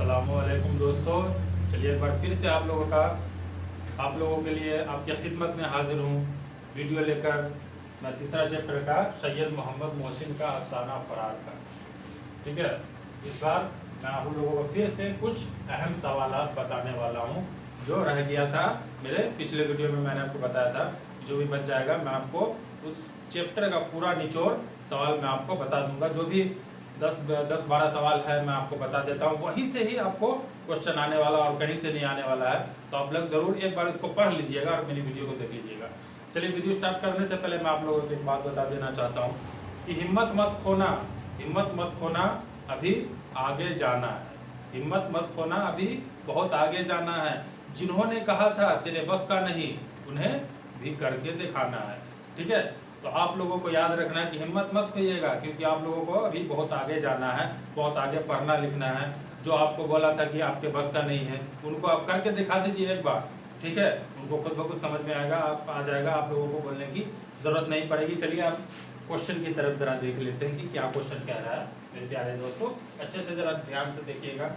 अस्सलामुअलैकुम दोस्तों। चलिए एक बार फिर से आप लोगों के लिए आपकी खिदमत में हाजिर हूँ वीडियो लेकर। मैं तीसरा चैप्टर का सैयद मोहम्मद मोहसिन का अफसाना फरार का, ठीक है। इस बार मैं आप लोगों को फिर से कुछ अहम सवालात बताने वाला हूँ जो रह गया था मेरे पिछले वीडियो में। मैंने आपको बताया था जो भी बच जाएगा मैं आपको उस चैप्टर का पूरा निचोड़ सवाल मैं आपको बता दूंगा। जो भी 10-12 सवाल है मैं आपको बता देता हूँ, वहीं से ही आपको क्वेश्चन आने वाला और कहीं से नहीं आने वाला है। तो आप लोग जरूर एक बार इसको पढ़ लीजिएगा और मेरी वीडियो को देख लीजिएगा। चलिए वीडियो स्टार्ट करने से पहले मैं आप लोगों को एक बात बता देना चाहता हूँ कि हिम्मत मत खोना, अभी आगे जाना है। हिम्मत मत खोना, अभी बहुत आगे जाना है। जिन्होंने कहा था तेरे बस का नहीं, उन्हें भी करके दिखाना है, ठीक है। तो आप लोगों को याद रखना है कि हिम्मत मत खोइएगा, क्योंकि आप लोगों को अभी बहुत आगे जाना है, बहुत आगे पढ़ना लिखना है। जो आपको बोला था कि आपके बस का नहीं है, उनको आप करके दिखा दीजिए एक बार, ठीक है। उनको खुद ब खुद समझ में आएगा, आप आ जाएगा, आप लोगों को बोलने की जरूरत नहीं पड़ेगी। चलिए आप क्वेश्चन की तरफ जरा देख लेते हैं कि क्या क्वेश्चन कह रहा है मेरे प्यारे दोस्तों। अच्छे से जरा ध्यान से देखिएगा।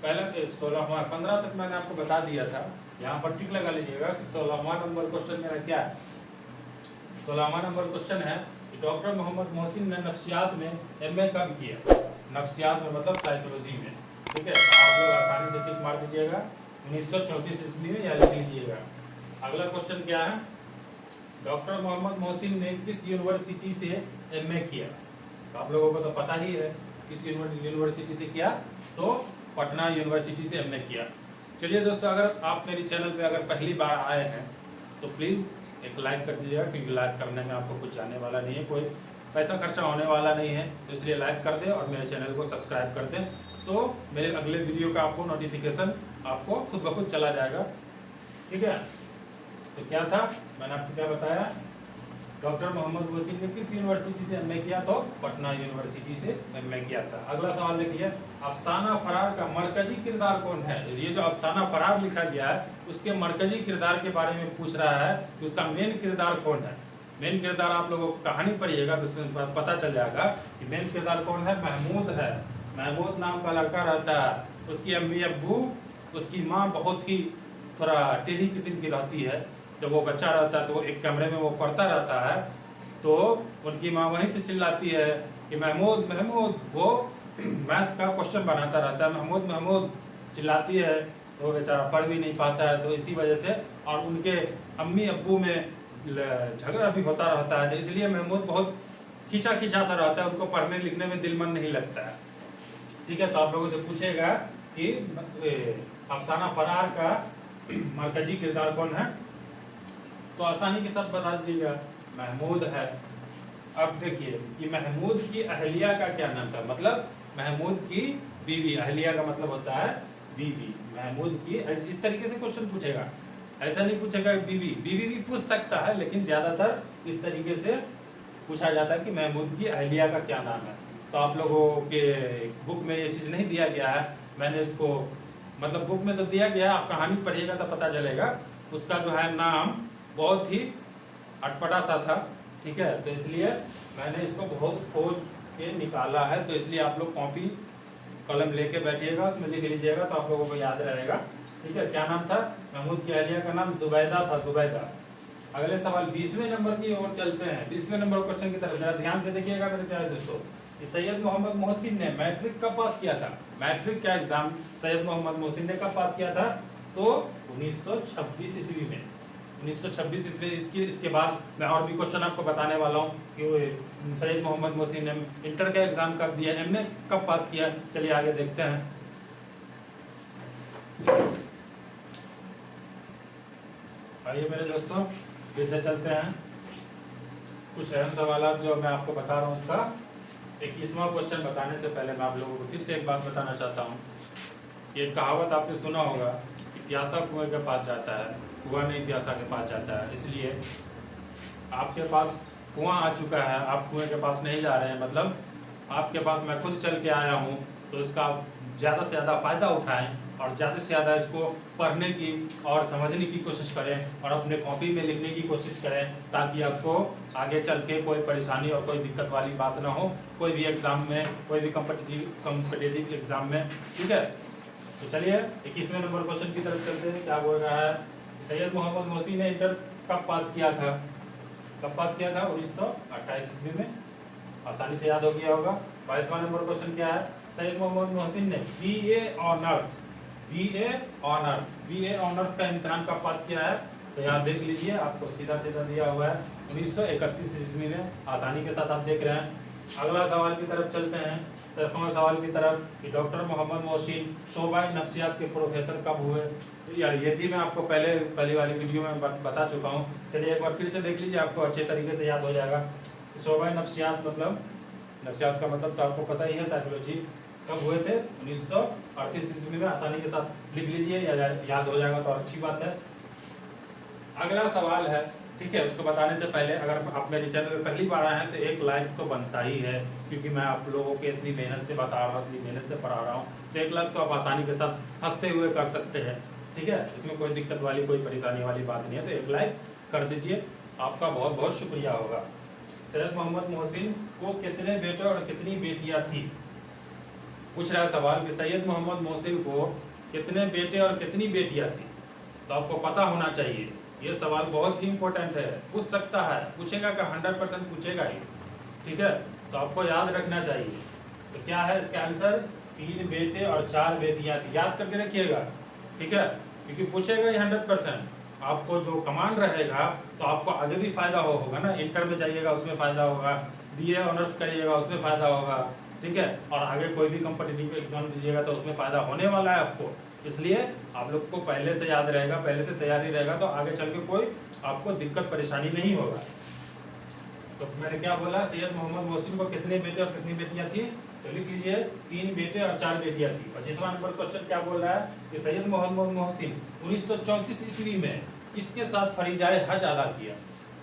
पहला 16वां 15 तक मैंने आपको बता दिया था, यहाँ पर टिक लगा लीजिएगा कि 16वां नंबर क्वेश्चन मेरा क्या है। 16वां नंबर क्वेश्चन है कि डॉक्टर मोहम्मद मोहसिन ने नफ्सियात में MA कब किया। नफ्सियात में मतलब साइकोलॉजी में, ठीक है। तो आप लोग आसानी से टिक मार दीजिएगा 1934 ईस्वी में, या लिख लीजिएगा। अगला क्वेश्चन क्या है, डॉक्टर मोहम्मद मोहसिन ने किस यूनिवर्सिटी से MA किया। तो आप लोगों को तो पता ही है किस यूनिवर्सिटी से किया, तो पटना यूनिवर्सिटी से MA किया। चलिए दोस्तों, अगर आप मेरे चैनल पे अगर पहली बार आए हैं तो प्लीज़ एक लाइक कर दीजिएगा, क्योंकि लाइक करने में आपको कुछ जाने वाला नहीं है, कोई पैसा खर्चा होने वाला नहीं है। तो इसलिए लाइक कर दें और मेरे चैनल को सब्सक्राइब कर दें, तो मेरे अगले वीडियो का आपको नोटिफिकेशन आपको खुद ब खुद चला जाएगा, ठीक है। तो क्या था, मैंने आपको क्या बताया, डॉक्टर मोहम्मद मोहसिन ने किस यूनिवर्सिटी से MA किया, तो पटना यूनिवर्सिटी से MA किया था। अगला सवाल देखिए, अफसाना फरार का मरकजी किरदार कौन है। ये जो अफसाना फरार लिखा गया है उसके मरकजी किरदार के बारे में पूछ रहा है कि उसका मेन किरदार कौन है। मेन किरदार आप लोगों को कहानी पढ़िएगा तो पता चल जाएगा कि मेन किरदार कौन है। महमूद है। महमूद नाम का लड़का रहता है, उसकी अम्मी अब्बू, उसकी माँ बहुत ही थोड़ा टेढ़ी किस्म की रहती है। जब वो बच्चा रहता है तो एक कमरे में वो पढ़ता रहता है, तो उनकी माँ वहीं से चिल्लाती है कि महमूद महमूद। वो मैथ का क्वेश्चन बनाता रहता है, महमूद महमूद चिल्लाती है, तो वो बेचारा पढ़ भी नहीं पाता है। तो इसी वजह से, और उनके अम्मी अब्बू में झगड़ा भी होता रहता है, तो इसलिए महमूद बहुत खींचा खींचा सा रहता है, उनको पढ़ने लिखने में दिल मन नहीं लगता है, ठीक है। तो आप लोगों से पूछेगा कि अफसाना फरार का मरकजी किरदार कौन है, तो आसानी के साथ बता दीजिएगा, महमूद है। अब देखिए कि महमूद की अहलिया का क्या नाम था, मतलब महमूद की बीवी। अहलिया का मतलब होता है बीवी। महमूद की, इस तरीके से क्वेश्चन पूछेगा, ऐसा नहीं पूछेगा बीवी। बीवी भी पूछ सकता है, लेकिन ज्यादातर इस तरीके से पूछा जाता है कि महमूद की अहलिया का क्या नाम है। तो आप लोगों के बुक में ये चीज़ नहीं दिया गया है, मैंने इसको, मतलब बुक में तो दिया गया है, आप कहानी पढ़िएगा तो पता चलेगा। उसका जो है नाम बहुत ही अटपटा सा था, ठीक है। तो इसलिए मैंने इसको बहुत खोज के निकाला है, तो इसलिए आप लोग कॉपी कलम लेके बैठिएगा, उसमें लिख लीजिएगा तो आप लोगों को याद रहेगा, ठीक है। क्या नाम था, महमूद की अहलिया का नाम जुबैदा था, जुबैदा। अगले सवाल 20वें नंबर की ओर चलते हैं। 20वें नंबर क्वेश्चन की तरफ जरा ध्यान से देखिएगा मेरे प्यारे दोस्तों। सैयद मोहम्मद मोहसिन ने मैट्रिक कब पास किया था। मैट्रिक का एग्जाम सैयद मोहम्मद मोहसिन ने कब पास किया था, तो 1926 ईस्वी में। 1926 ईस्वी। इसके बाद मैं और भी क्वेश्चन आपको बताने वाला हूँ कि सैयद मोहम्मद मोहसिन ने इंटर का एग्जाम कब दिया, MA कब पास किया। चलिए आगे देखते हैं। आइए मेरे दोस्तों फिर से चलते हैं। कुछ अहम सवाल जो मैं आपको बता रहा हूँ, उसका 21वां क्वेश्चन बताने से पहले मैं आप लोगों को फिर से एक बात बताना चाहता हूँ। ये कहावत आपने सुना होगा कि प्यासा कुएं के पास जाता है, कुआं नहीं प्यासा के पास जाता है। इसलिए आपके पास कुआं आ चुका है, आप कुएं के पास नहीं जा रहे हैं, मतलब आपके पास मैं खुद चल के आया हूँ, तो इसका ज़्यादा से ज़्यादा फ़ायदा उठाएं और ज़्यादा से ज़्यादा इसको पढ़ने की और समझने की कोशिश करें और अपने कॉपी में लिखने की कोशिश करें, ताकि आपको आगे चल के कोई परेशानी और कोई दिक्कत वाली बात ना हो, कोई भी एग्ज़ाम में, कोई भी कॉम्पिटिटिव एग्ज़ाम में, ठीक है। तो चलिए 21वें नंबर क्वेश्चन की तरफ चलते हैं। क्या बोल रहा है, सैयद मोहम्मद मोहसिन ने इंटर कब पास किया था? कब पास किया था? 1928 ईस्वी में। आसानी से याद हो गया होगा। 22वां नंबर क्वेश्चन क्या है, सैयद मोहम्मद मोहसिन ने बीए ऑनर्स का इम्तिहान कब पास किया है? तो यहाँ देख लीजिए, आपको सीधा सीधा दिया हुआ है 1931 ईस्वी में। आसानी के साथ आप देख रहे हैं। अगला सवाल की तरफ चलते हैं, 10वां सवाल की तरफ कि डॉक्टर मोहम्मद मोहसिन शोबाए नफ्सियात के प्रोफेसर कब हुए? तो यार ये भी मैं आपको पहली वाली वीडियो में बता चुका हूँ। चलिए एक बार फिर से देख लीजिए, आपको अच्छे तरीके से याद हो जाएगा। शोबाए नफ्सियात मतलब, नफ्सियात का मतलब तो आपको पता ही है, साइकोलॉजी। कब हुए थे? 1938 ईस्वी में। आसानी के साथ लिख लीजिए, याद हो जाएगा तो अच्छी बात है। अगला सवाल है, ठीक है, उसको बताने से पहले अगर आप मेरे चैनल पर पहली बार आए हैं तो एक लाइक तो बनता ही है, क्योंकि मैं आप लोगों के इतनी मेहनत से बता रहा हूँ, इतनी मेहनत से पढ़ा रहा हूँ, तो एक लाइक तो आप आसानी के साथ हंसते हुए कर सकते हैं। ठीक है, इसमें कोई दिक्कत वाली, कोई परेशानी वाली बात नहीं है, तो एक लाइक कर दीजिए, आपका बहुत बहुत शुक्रिया होगा। सैयद मोहम्मद मोहसिन को कितने बेटे और कितनी बेटियां थी? पूछ रहा है सवाल कि सैयद मोहम्मद मोहसिन को कितने बेटे और कितनी बेटियां थी? तो आपको पता होना चाहिए, ये सवाल बहुत ही इंपॉर्टेंट है, पूछ सकता है, पूछेगा का 100% पूछेगा ही। ठीक है, तो आपको याद रखना चाहिए। तो क्या है इसका आंसर? 3 बेटे और 4 बेटियां थी। याद करके रखिएगा, ठीक है, क्योंकि पूछेगा ही 100%। आपको जो कमांड रहेगा तो आपको आगे भी फायदा होगा ना। इंटर में जाइएगा उसमें फायदा होगा, बीए ऑनर्स करिएगा उसमें फायदा होगा, ठीक है, और आगे कोई भी कॉम्पिटिटिव एग्जाम दीजिएगा तो उसमें फायदा होने वाला है आपको। इसलिए आप लोग को पहले से याद रहेगा, पहले से तैयारी रहेगा, तो आगे चल के कोई आपको दिक्कत परेशानी नहीं होगा। तो मैंने क्या बोला, सैयद मोहम्मद मोहसिन को कितने बेटे और कितनी बेटियां थी? तो लिख लीजिए 3 बेटे और 4 बेटियां थी। 25वां नंबर क्वेश्चन क्या बोल रहा है कि सैयद मोहम्मद मोहसिन 1934 ईस्वी में किसके साथ फरीजाए हज अदा किया?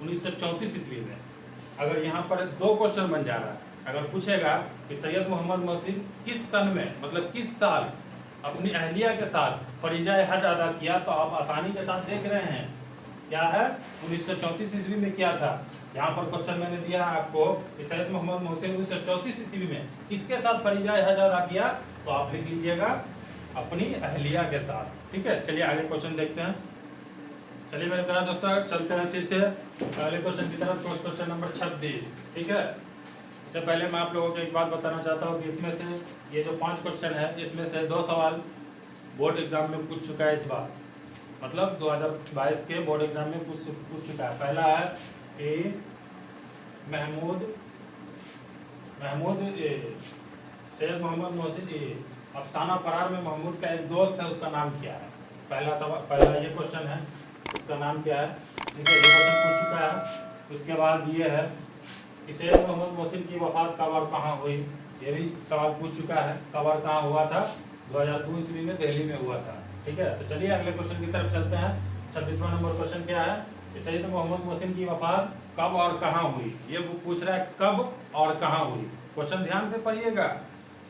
1934 ईस्वी में। अगर यहाँ पर 2 क्वेश्चन बन जा रहा है। अगर पूछेगा कि सैयद मोहम्मद मोहसिन किस सन में, मतलब किस साल अपनी अहलिया के साथ फरीजाए हज अदा किया, तो आप आसानी के साथ देख रहे हैं क्या है, 1934 ईस्वी में किया था। यहाँ पर क्वेश्चन मैंने दिया है आपको कि सैयद मोहम्मद मोहसिन 1934 ईस्वी में किसके साथ फरीजाए हज अदा किया, तो आप लिख लीजिएगा अपनी अहलिया के साथ। ठीक है, चलिए आगे क्वेश्चन देखते हैं। चलिए मेरे प्यारे दोस्तों, चलते हैं फिर से अगले क्वेश्चन की तरफ। Question number 26। ठीक है, इससे पहले मैं आप लोगों को एक बात बताना चाहता हूँ कि इसमें से ये जो 5 क्वेश्चन है, इसमें से 2 सवाल बोर्ड एग्जाम में पूछ चुका है इस बार, मतलब 2022 के बोर्ड एग्जाम में पूछ चुका है। पहला है कि महमूद सैयद मोहम्मद मोहसिन अफसाना फरार में महमूद का एक दोस्त है, उसका नाम क्या है? पहला सवाल, पहला ये क्वेश्चन है, उसका नाम क्या है? ठीक है, ये क्वेश्चन पूछ चुका है। उसके बाद ये है कि सैयद मोहम्मद मोहसिन की वफात कब और कहाँ हुई? ये भी सवाल पूछ चुका है, कब और कहाँ हुआ था? 2002 ईस्वी में दिल्ली में हुआ था। ठीक है, तो चलिए अगले क्वेश्चन की तरफ चलते हैं। 26वां नंबर क्वेश्चन क्या है कि सैयद मोहम्मद मोहसिन की वफात कब और कहाँ हुई? ये वो पूछ रहा है कब और कहाँ हुई। क्वेश्चन ध्यान से पढ़िएगा।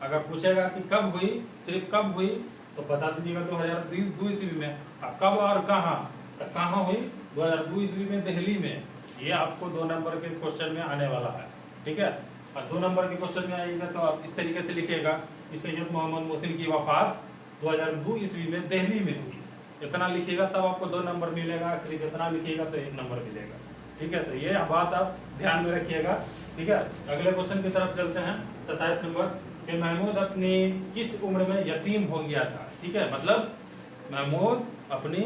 अगर पूछेगा कि कब हुई, सिर्फ कब हुई, तो बता दीजिएगा 2002 ईस्वी में। कब और कहाँ, तो कहाँ हुई? 2002 ईस्वी में दिल्ली में। ये आपको 2 नंबर के क्वेश्चन में आने वाला है। ठीक है, और 2 नंबर के क्वेश्चन में आएगा तो आप इस तरीके से लिखिएगा कि सैयद मोहम्मद मोहसिन की वफात 2002 ईस्वी में दिल्ली में हुई। इतना लिखिएगा तब आपको 2 नंबर मिलेगा, सिर्फ इतना लिखिएगा तो 1 नंबर मिलेगा। ठीक है, तो ये बात आप ध्यान में रखिएगा। ठीक है, अगले क्वेश्चन की तरफ चलते हैं। 27 नंबर कि महमूद अपनी किस उम्र में यतीम हो गया था? ठीक है, मतलब महमूद अपनी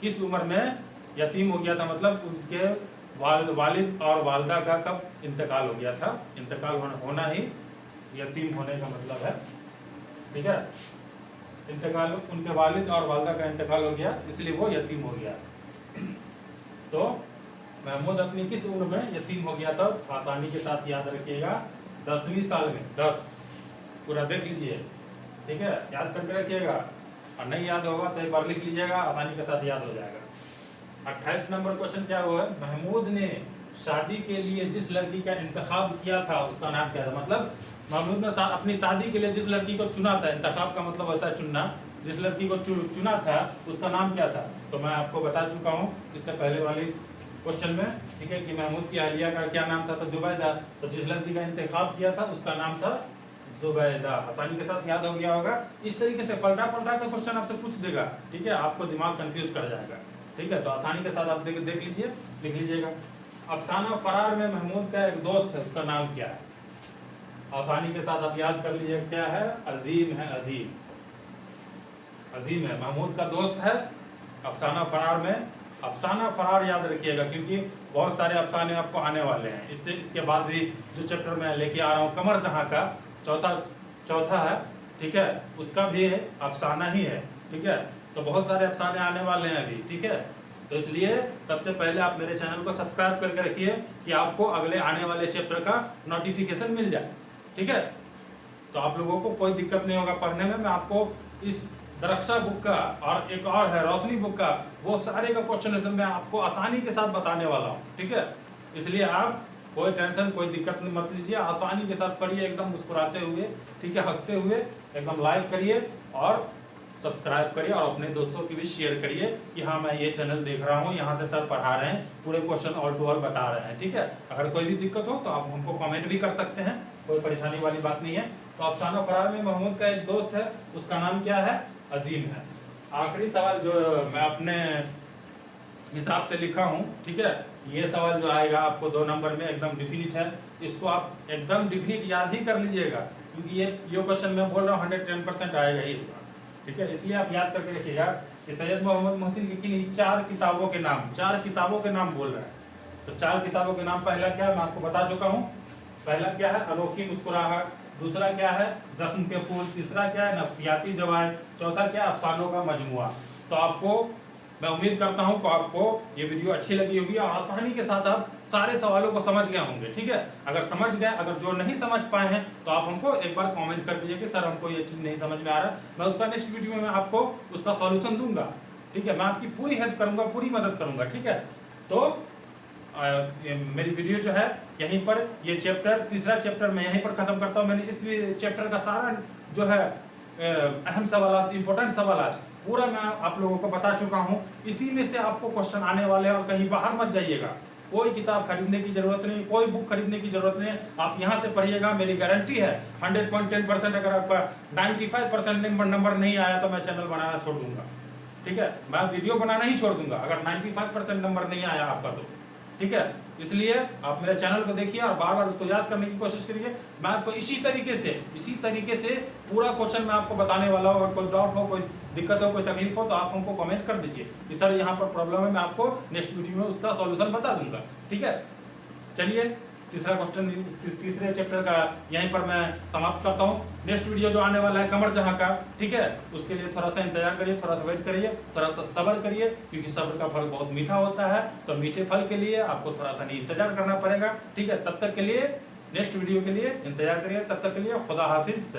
किस उम्र में यतीम हो गया था, मतलब उसके वालिद और वालदा का कब इंतकाल हो गया था? इंतकाल होना ही यतीम होने का मतलब है। ठीक है, इंतकाल, उनके वालिद और वालदा का इंतकाल हो गया, इसलिए वो यतीम हो गया। तो महमूद अपनी किस उम्र में यतीम हो गया था? आसानी के साथ याद रखिएगा, 10वीं साल में। 10 पूरा देख लीजिए। ठीक है, याद करके रखिएगा, और नहीं याद होगा तो एक बार लिख लीजिएगा, आसानी के साथ याद हो जाएगा। 28 नंबर क्वेश्चन क्या हुआ है? महमूद ने शादी के लिए जिस लड़की का इंतखाब किया था उसका नाम क्या था? मतलब महमूद ने अपनी शादी के लिए जिस लड़की को चुना था, इंतखाब का मतलब होता है चुनना, जिस लड़की को चुना था उसका नाम क्या था? तो मैं आपको बता चुका हूँ इससे पहले वाली क्वेश्चन में। ठीक है, कि महमूद की अहलिया का क्या नाम था? तो जुबैदा। तो जिस लड़की का इंतखाब किया था उसका नाम था जुबैदा। आसानी के साथ याद हो गया होगा। इस तरीके से पलटा पलटा कर क्वेश्चन आपसे पूछ देगा, ठीक है, आपको दिमाग कंफ्यूज कर जाएगा, ठीक है। तो आसानी के साथ आप देख लीजिए, लिख लीजिएगा। अफसाना फरार में महमूद का एक दोस्त है, उसका नाम क्या है? आसानी के साथ आप याद कर लीजिए, क्या है? अजीम है, अजीम, अजीम है, महमूद का दोस्त है। अफसाना फरार में, अफसाना फरार याद रखिएगा, क्योंकि बहुत सारे अफसाने आपको आने वाले हैं। इसके बाद भी जो चैप्टर मैं लेके आ रहा हूँ कमर जहां का चौथा है, ठीक है, उसका भी अफसाना ही है, ठीक है। तो बहुत सारे अफसाने आने वाले हैं अभी, ठीक है। तो इसलिए सबसे पहले आप मेरे चैनल को सब्सक्राइब करके रखिए कि आपको अगले आने वाले चैप्टर का नोटिफिकेशन मिल जाए, ठीक है। तो आप लोगों को कोई दिक्कत नहीं होगा पढ़ने में। मैं आपको इस दरक्षा बुक का और एक और है रोशनी बुक का, वो सारे का क्वेश्चन मैं आपको आसानी के साथ बताने वाला हूँ, ठीक है। इसलिए आप कोई टेंशन कोई दिक्कत मत लीजिए, आसानी के साथ पढ़िए, एकदम मुस्कुराते हुए, ठीक है, हंसते हुए, एकदम लाइक करिए और सब्सक्राइब करिए और अपने दोस्तों की भी शेयर करिए कि हाँ मैं ये चैनल देख रहा हूँ, यहाँ से सर पढ़ा रहे हैं, पूरे क्वेश्चन ऑल टू ऑल बता रहे हैं, ठीक है। अगर कोई भी दिक्कत हो तो आप हमको कमेंट भी कर सकते हैं, कोई परेशानी वाली बात नहीं है। तो अफसाना फरार में महमूद का एक दोस्त है, उसका नाम क्या है? अजीम है। आखिरी सवाल जो मैं अपने हिसाब से लिखा हूँ, ठीक है, ये सवाल जो आएगा आपको 2 नंबर में एकदम डिफिनिट है, इसको आप एकदम डिफिनिट याद ही कर लीजिएगा, क्योंकि ये क्वेश्चन मैं बोल रहा हूँ 110% आएगा ही इस बार, ठीक है। इसलिए आप याद करके रखिएगा कि सैयद मोहम्मद मोहसिन की किन 4 किताबों के नाम बोल रहे हैं। तो 4 किताबों के नाम, पहला क्या है मैं आपको बता चुका हूँ। पहला क्या है? अनोखी मुस्कुराहट, दूसरा क्या है? जख्म के फूल, तीसरा क्या है? नफ्सियाती जवाब, चौथा क्या है? अफसानों का मजमुआ। तो आपको मैं उम्मीद करता हूं कि आपको ये वीडियो अच्छी लगी होगी और आसानी के साथ आप सारे सवालों को समझ गए होंगे, ठीक है। अगर समझ गए, अगर जो नहीं समझ पाए हैं तो आप हमको एक बार कमेंट कर दीजिए कि सर हमको ये चीज नहीं समझ में आ रहा, मैं उसका नेक्स्ट वीडियो में मैं आपको उसका सॉल्यूशन दूंगा, ठीक है। मैं आपकी पूरी हेल्प करूंगा, पूरी मदद करूंगा, ठीक है। तो मेरी वीडियो जो है यहीं पर, ये चैप्टर, तीसरा चैप्टर मैं यहीं पर खत्म करता हूँ। मैंने इस चैप्टर का सारा जो है अहम सवाल, इंपॉर्टेंट सवाल पूरा मैं आप लोगों को बता चुका हूं। इसी में से आपको क्वेश्चन आने वाले हैं और कहीं बाहर मत जाइएगा, कोई किताब खरीदने की जरूरत नहीं, कोई बुक खरीदने की जरूरत नहीं, आप यहां से पढ़िएगा। मेरी गारंटी है 100.10%। अगर आपका 95% नंबर नहीं आया तो मैं चैनल बनाना छोड़ दूंगा, ठीक है। मैं वीडियो बनाना ही छोड़ दूंगा अगर 95% नंबर नहीं आया आपका तो, ठीक है। इसलिए आप मेरे चैनल को देखिए और बार बार उसको याद करने की कोशिश करिए। मैं आपको इसी तरीके से पूरा क्वेश्चन मैं आपको बताने वाला हूँ। अगर कोई डाउट हो, कोई दिक्कत हो, कोई तकलीफ हो तो आप हमको कमेंट कर दीजिए कि सर यहाँ पर प्रॉब्लम है, मैं आपको नेक्स्ट वीडियो में उसका सॉल्यूशन बता दूंगा, ठीक है। चलिए तीसरा क्वेश्चन, तीसरे चैप्टर का यहीं पर मैं समाप्त करता हूँ। नेक्स्ट वीडियो जो आने वाला है कमर जहां का, ठीक है, उसके लिए थोड़ा सा इंतजार करिए, थोड़ा सा वेट करिए, थोड़ा सा सब्र करिए, क्योंकि सब्र का फल बहुत मीठा होता है। तो मीठे फल के लिए आपको थोड़ा सा इंतजार करना पड़ेगा, ठीक है। तब तक के लिए, नेक्स्ट वीडियो के लिए इंतजार करिए। तब तक के लिए खुदा हाफिज।